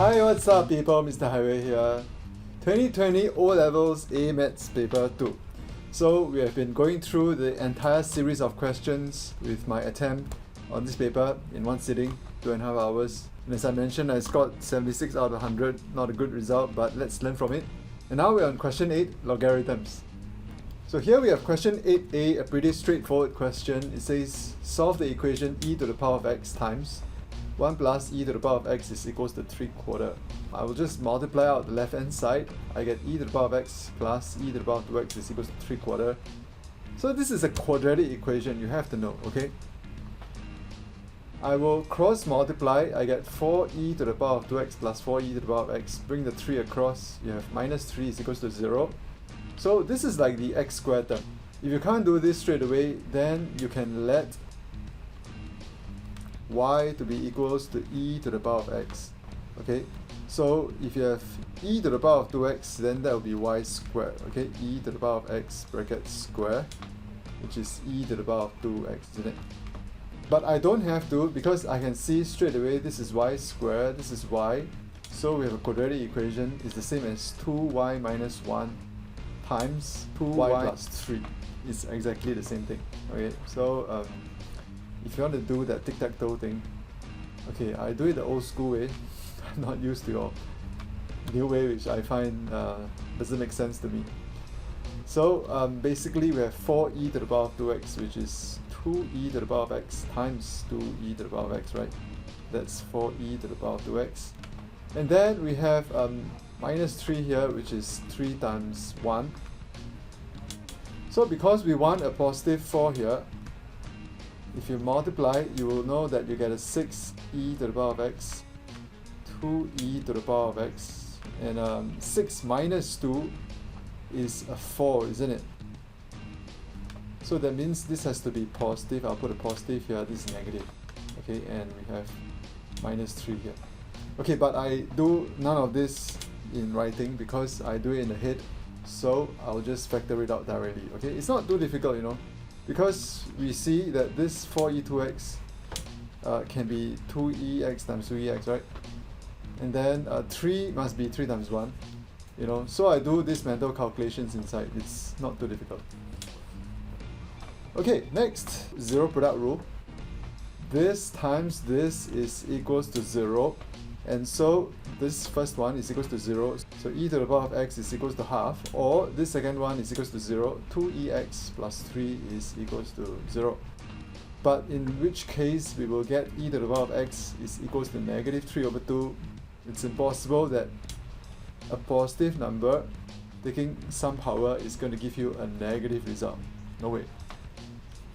Hi, what's up people? Mr. Highway here. 2020 O-Levels A Maths Paper 2. So we have been going through the entire series of questions with my attempt on this paper in one sitting, 2.5 hours. And as I mentioned, I scored 76 out of 100, not a good result, but let's learn from it. And now we're on question 8, logarithms. So here we have question 8a, a pretty straightforward question. It says, solve the equation e to the power of x times 1 plus e to the power of x is equals to 3/4. I will just multiply out the left hand side. I get e to the power of x plus e to the power of 2x is equals to 3/4. So this is a quadratic equation, you have to know, okay? I will cross multiply. I get 4e to the power of 2x plus 4e to the power of x. Bring the 3 across. You have minus 3 is equals to 0. So this is like the x squared term. If you can't do this straight away, then you can let y to be equals to e to the power of x. Okay, so if you have e to the power of 2x, then that will be y squared. Okay, e to the power of x bracket square, which is e to the power of 2x, isn't it? But I don't have to, because I can see straight away this is y squared, this is y. So we have a quadratic equation is the same as 2y minus 1 times 2y plus 3. It's exactly the same thing. Okay, so if you want to do that tic-tac-toe thing, okay, I do it the old school way. I'm not used to your new way, which I find doesn't make sense to me. So basically we have 4e to the power of 2x, which is 2e to the power of x times 2e to the power of x, right? That's 4e to the power of 2x. And then we have minus 3 here, which is 3 times 1. So because we want a positive 4 here, if you multiply, you will know that you get a 6e to the power of x, 2e to the power of x, and 6 minus 2 is a 4, isn't it? So that means this has to be positive. I'll put a positive here, this is negative. Okay, and we have minus 3 here. Okay, but I do none of this in writing because I do it in the head, so I'll just factor it out directly. Okay, it's not too difficult, you know, because we see that this 4e2x can be 2ex times 2ex, right? And then 3 must be 3 times 1, you know, so I do these mental calculations inside. It's not too difficult. Okay, next, zero product rule. This times this is equals to 0, and so this first one is equals to 0, so e to the power of x is equals to half, or this second one is equals to 0, 2ex plus 3 is equals to 0. But in which case we will get e to the power of x is equals to negative 3 over 2. It's impossible that a positive number taking some power is going to give you a negative result. No way.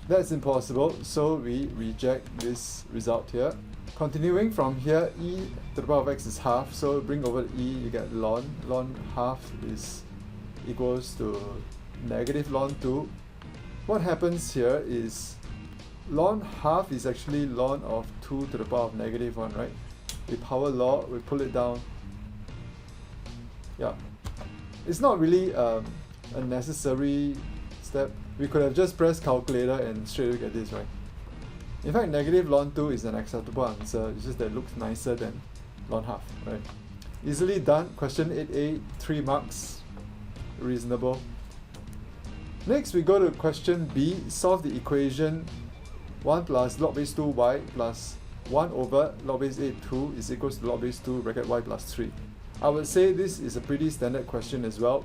That's impossible, so we reject this result here. Continuing from here, e to the power of x is half, so bring over the e, you get ln. Ln half is equals to negative ln 2. What happens here is ln half is actually ln of 2 to the power of negative 1, right? We power law, we pull it down. Yeah, it's not really a necessary step. We could have just pressed calculator and straight away get this, right? In fact, negative ln 2 is an acceptable answer. It's just that it looks nicer than ln half, right? Easily done. Question 8a, 3 marks. Reasonable. Next, we go to question B. Solve the equation 1 plus log base 2y plus 1 over log base 8 2 is equals to log base 2 bracket y plus 3. I would say this is a pretty standard question as well.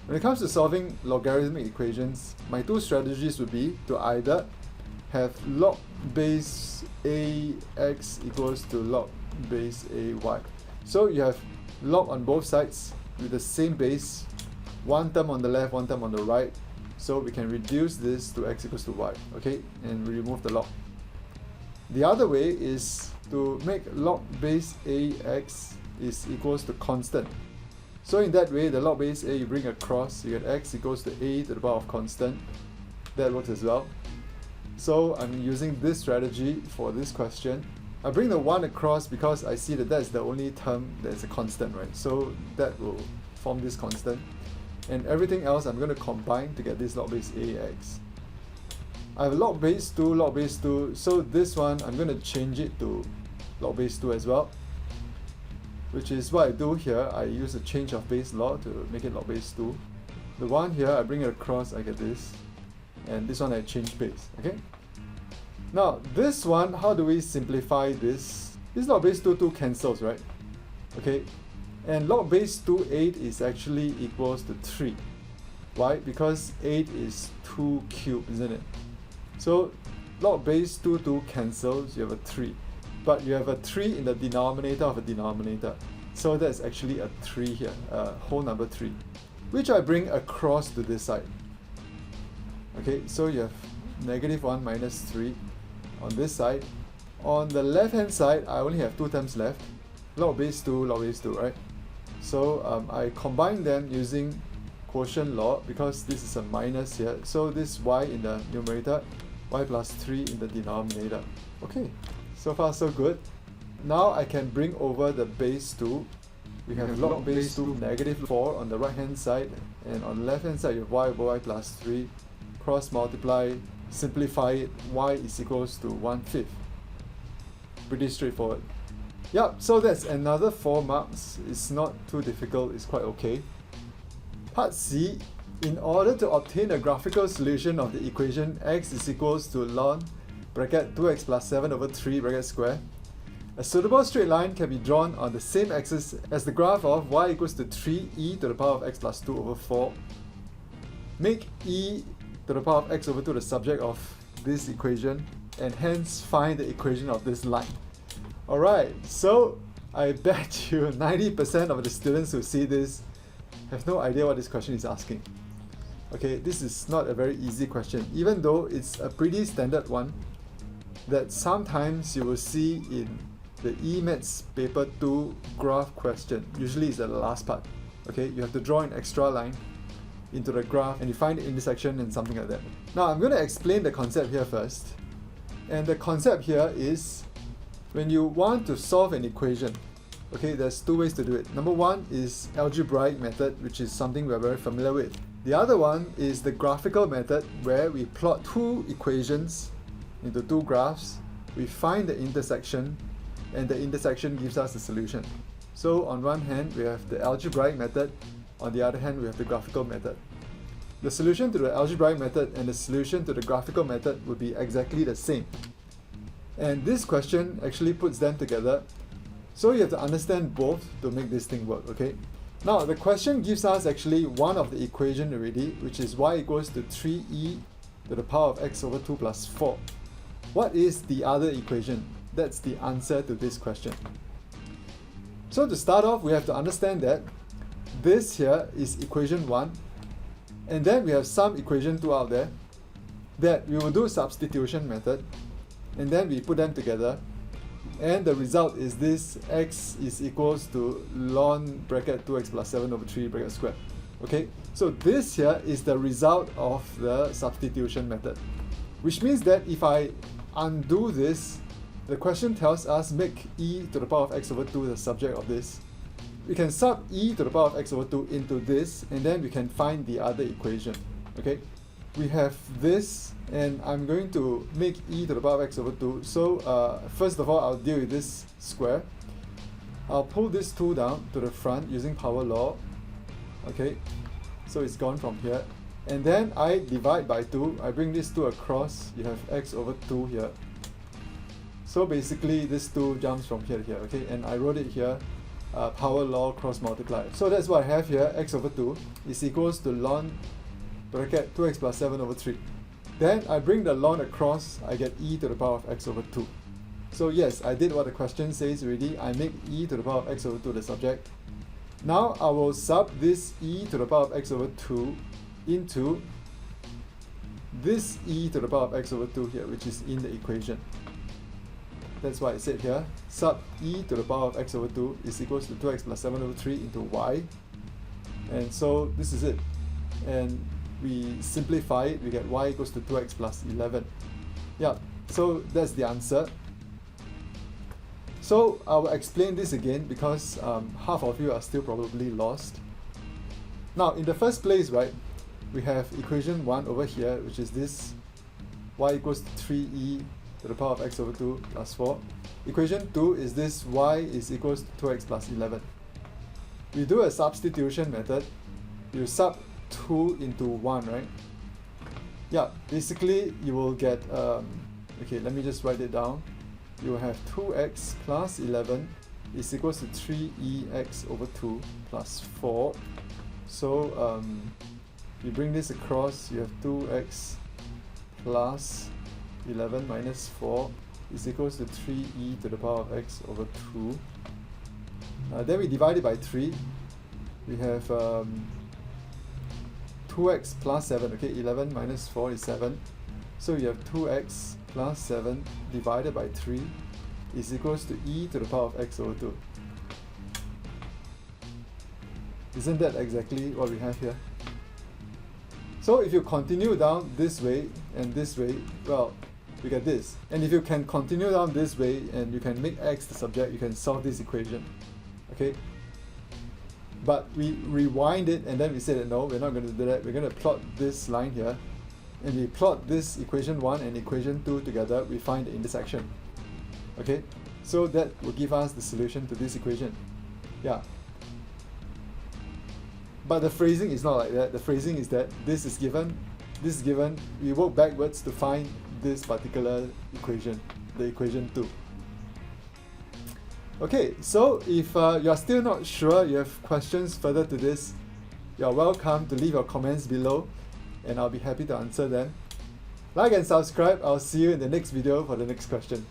When it comes to solving logarithmic equations, my two strategies would be to either have log base ax equals to log base ay. So you have log on both sides with the same base, one term on the left, one term on the right. So we can reduce this to x equals to y, okay, and remove the log. The other way is to make log base ax is equals to constant. So in that way, the log base a you bring across, you get x equals to a to the power of constant. That works as well. So I'm using this strategy for this question. I bring the 1 across because I see that that's the only term that's a constant, right? So that will form this constant. And everything else I'm going to combine to get this log base ax. I have log base 2, so this one I'm going to change it to log base 2 as well. which is what I do here. I use a change of base law to make it log base 2. The one here, I bring it across, I get this. And this one I change base, okay? Now, this one, how do we simplify this? This log base 2 cancels, right? Okay, and log base 2 8 is actually equals to 3. Why? Because 8 is 2 cubed, isn't it? So log base 2 cancels, you have a 3. But you have a 3 in the denominator of a denominator. So that's actually a 3 here, whole number 3, which I bring across to this side. Okay, so you have -1 minus 3 on this side. On the left hand side, I only have 2 terms left. Log base 2, right? So I combine them using quotient law because this is a minus here. So this y in the numerator, y plus 3 in the denominator. Okay, so far so good. Now I can bring over the base 2. We have log base 2 -4 on the right hand side, and on the left hand side you have y over y plus 3. Cross multiply, simplify it, y is equals to 1/5. Pretty straightforward. Yep, so that's another 4 marks. It's not too difficult, it's quite okay. Part C, in order to obtain a graphical solution of the equation x is equals to ln bracket 2x plus 7 over 3 bracket square, a suitable straight line can be drawn on the same axis as the graph of y equals to 3e to the power of x plus 2 over 4. Make e to the power of x over 2 the subject of this equation, and hence find the equation of this line. Alright, so I bet you 90% of the students who see this have no idea what this question is asking. Okay, this is not a very easy question, even though it's a pretty standard one that sometimes you will see in the E-Maths paper 2 graph question. Usually it's the last part. Okay, you have to draw an extra line into the graph and you find the intersection and something like that. Now I'm going to explain the concept here first. And the concept here is when you want to solve an equation, okay, there's 2 ways to do it. Number 1 is algebraic method, which is something we're very familiar with. The other one is the graphical method, where we plot 2 equations into 2 graphs, we find the intersection, and the intersection gives us the solution. So on one hand we have the algebraic method, on the other hand we have the graphical method. The solution to the algebraic method and the solution to the graphical method would be exactly the same. And this question actually puts them together. So you have to understand both to make this thing work, okay? Now the question gives us actually one of the equation already, which is y equals to 3e to the power of x over 2 plus 4. What is the other equation? That's the answer to this question. So to start off, we have to understand that this here is equation 1, and then we have some equation 2 out there that we will do substitution method, and then we put them together, and the result is this x is equals to ln bracket 2x plus 7 over 3 bracket square. Okay, so this here is the result of the substitution method, which means that if I undo this, the question tells us make e to the power of x over 2 the subject of this. We can sub e to the power of x over 2 into this, and then we can find the other equation. Okay, we have this, and I'm going to make e to the power of x over 2. So first of all, I'll deal with this square. I'll pull this 2 down to the front using power law. Okay, so it's gone from here. And then I divide by 2. I bring this 2 across. You have x over 2 here. So basically this 2 jumps from here to here. Okay, and I wrote it here. Power law cross multiply. So that's what I have here. X over 2 is equals to ln bracket 2x plus 7 over 3. Then I bring the ln across, I get e to the power of x over 2. So yes, I did what the question says already. I make e to the power of x over 2 the subject. Now I will sub this e to the power of x over 2 into this e to the power of x over 2 here, which is in the equation. That's why I said here, sub e to the power of x over 2 is equals to 2x plus 7 over 3 into y. And so this is it. And we simplify it, we get y equals to 2x plus 11. Yeah, so that's the answer. So I will explain this again because half of you are still probably lost. Now in the first place, right, we have equation 1 over here, which is this y equals to 3e to the power of x over 2 plus 4. Equation 2 is this y is equals to 2x plus 11. We do a substitution method. You sub 2 into 1, right? Yeah, basically you will get, okay, let me just write it down. You will have 2x plus 11 is equals to 3ex over 2 plus 4. So you bring this across, you have 2x plus 11 minus 4 is equals to 3e to the power of x over 2. Then we divide it by 3. We have 2x plus 7, okay, 11 minus 4 is 7. So you have 2x plus 7 divided by 3 is equals to e to the power of x over 2. Isn't that exactly what we have here? So if you continue down this way and this way, well, you get this. And if you can continue down this way and you can make x the subject, you can solve this equation. Okay? But we rewind it and then we say that no, we're not going to do that. We're going to plot this line here. And we plot this equation 1 and equation 2 together, we find the intersection. Okay? So that will give us the solution to this equation. Yeah. But the phrasing is not like that. The phrasing is that this is given, we work backwards to find this particular equation, the equation 2. Okay, so if you're still not sure, you have questions further to this, you're welcome to leave your comments below and I'll be happy to answer them. Like and subscribe. I'll see you in the next video for the next question.